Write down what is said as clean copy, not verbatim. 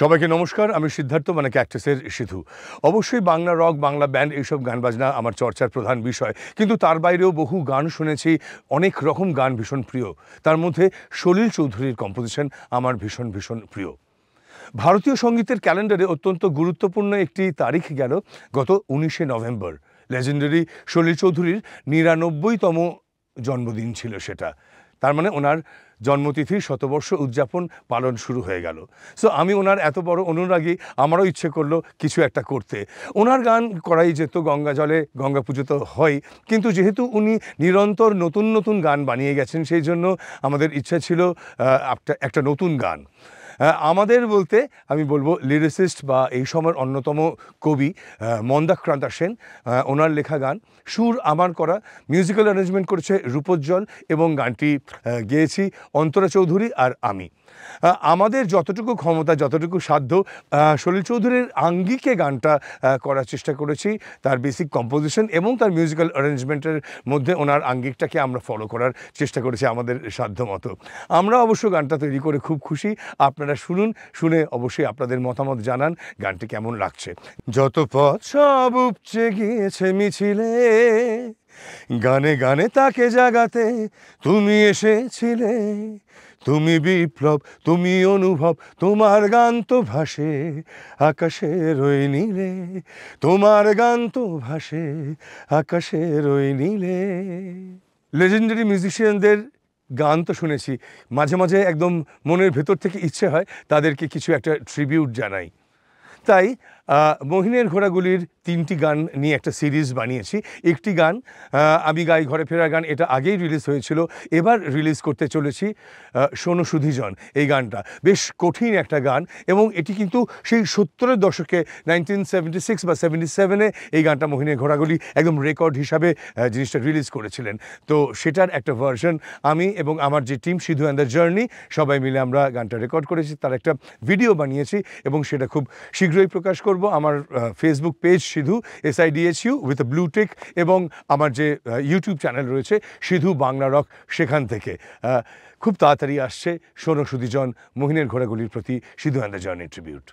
সবাইকে নমস্কার। আমি সিদ্ধার্থ, মানে ক্যাকটাসের সিধু। অবশ্যই বাংলা রক, বাংলা ব্যান্ড এইসব গান বাজনা আমার চর্চার প্রধান বিষয়, কিন্তু তার বাইরেও বহু গান শুনেছি। অনেক রকম গান ভীষণ প্রিয়। তার মধ্যে সলিল চৌধুরীর কম্পোজিশন আমার ভীষণ ভীষণ প্রিয়। ভারতীয় সঙ্গীতের ক্যালেন্ডারে অত্যন্ত গুরুত্বপূর্ণ একটি তারিখ গেল গত 19শে নভেম্বর। লেজেন্ডারি সলিল চৌধুরীর 99তম জন্মদিন ছিল সেটা। তার মানে ওনার জন্মতিথির শতবর্ষ উদযাপন পালন শুরু হয়ে গেল। সো আমি ওনার এত বড় অনুরাগী, আমারও ইচ্ছে করলো কিছু একটা করতে। ওনার গান করাই যেত, গঙ্গা জলে গঙ্গা পুজো তো হয়, কিন্তু যেহেতু উনি নিরন্তর নতুন নতুন গান বানিয়ে গেছেন, সেই জন্য আমাদের ইচ্ছা ছিল একটা নতুন গান। আমাদের বলতে আমি বলবো লিরিসিস্ট বা এই সময়ের অন্যতম কবি মন্দাক্রান্ত সেন, ওনার লেখা গান, সুর আমার করা, মিউজিক্যাল অ্যারেঞ্জমেন্ট করেছে রূপোজ্জ্বল এবং গানটি গেয়েছি অন্তরা চৌধুরী আর আমি। আমাদের যতটুকু ক্ষমতা, যতটুকু সাধ্য, সলিল চৌধুরীর আঙ্গিকে গানটা করার চেষ্টা করেছি। তার বেসিক কম্পোজিশন এবং তার মিউজিক্যাল অ্যারেঞ্জমেন্টের মধ্যে ওনার আঙ্গিকটাকে আমরা ফলো করার চেষ্টা করেছি আমাদের সাধ্য মতো। আমরা অবশ্য গানটা তৈরি করে খুব খুশি। আপনারা শুনুন, শুনে অবশ্যই আপনাদের মতামত জানান গানটি কেমন লাগছে। যত পথ সব উপচে গিয়েছে মিছিলে, গানে গানে তাকে জাগাতে তুমি এসেছিলে। তুমি বিপ্লব, তুমি অনুভব, তোমার গান তো ভাসে আকাশের ওই নীলে, তোমার গান তো ভাসে আকাশের ওই নীলে। লেজেন্ডারি মিউজিশিয়ানদের গান তো শুনেছি, মাঝে মাঝে একদম মনের ভেতর থেকে ইচ্ছে হয় তাদেরকে কিছু একটা ট্রিবিউট জানাই। তাই মহিনের ঘোড়াগুলির 3টি গান নিয়ে একটা সিরিজ বানিয়েছি। একটি গান আমি গাই ঘরে ফেরার গান, এটা আগেই রিলিজ হয়েছিল, এবার রিলিজ করতে চলেছি শোনো সুধীজন। এই গানটা বেশ কঠিন একটা গান এবং এটি কিন্তু সেই 70-এর দশকে 1976 বা 77-এ এই গানটা মহিনের ঘোড়াগুলি একদম রেকর্ড হিসাবে জিনিসটা রিলিজ করেছিলেন। তো সেটার একটা ভার্সন আমি এবং আমার যে team Sidhu and the journey সবাই মিলে আমরা গানটা রেকর্ড করেছি, তার একটা ভিডিও বানিয়েছি এবং সেটা খুব শীঘ্রই প্রকাশ করব আমার Facebook page Sidhu SIDHU with blue tick, এবং আমার যে ইউটিউব চ্যানেল রয়েছে সিধু বাংলা রক, সেখান থেকে খুব তাড়াতাড়ি আসছে শোনো সুধীজন, মহিনের ঘোড়াগুলির প্রতি Sidhu and the journey tribute.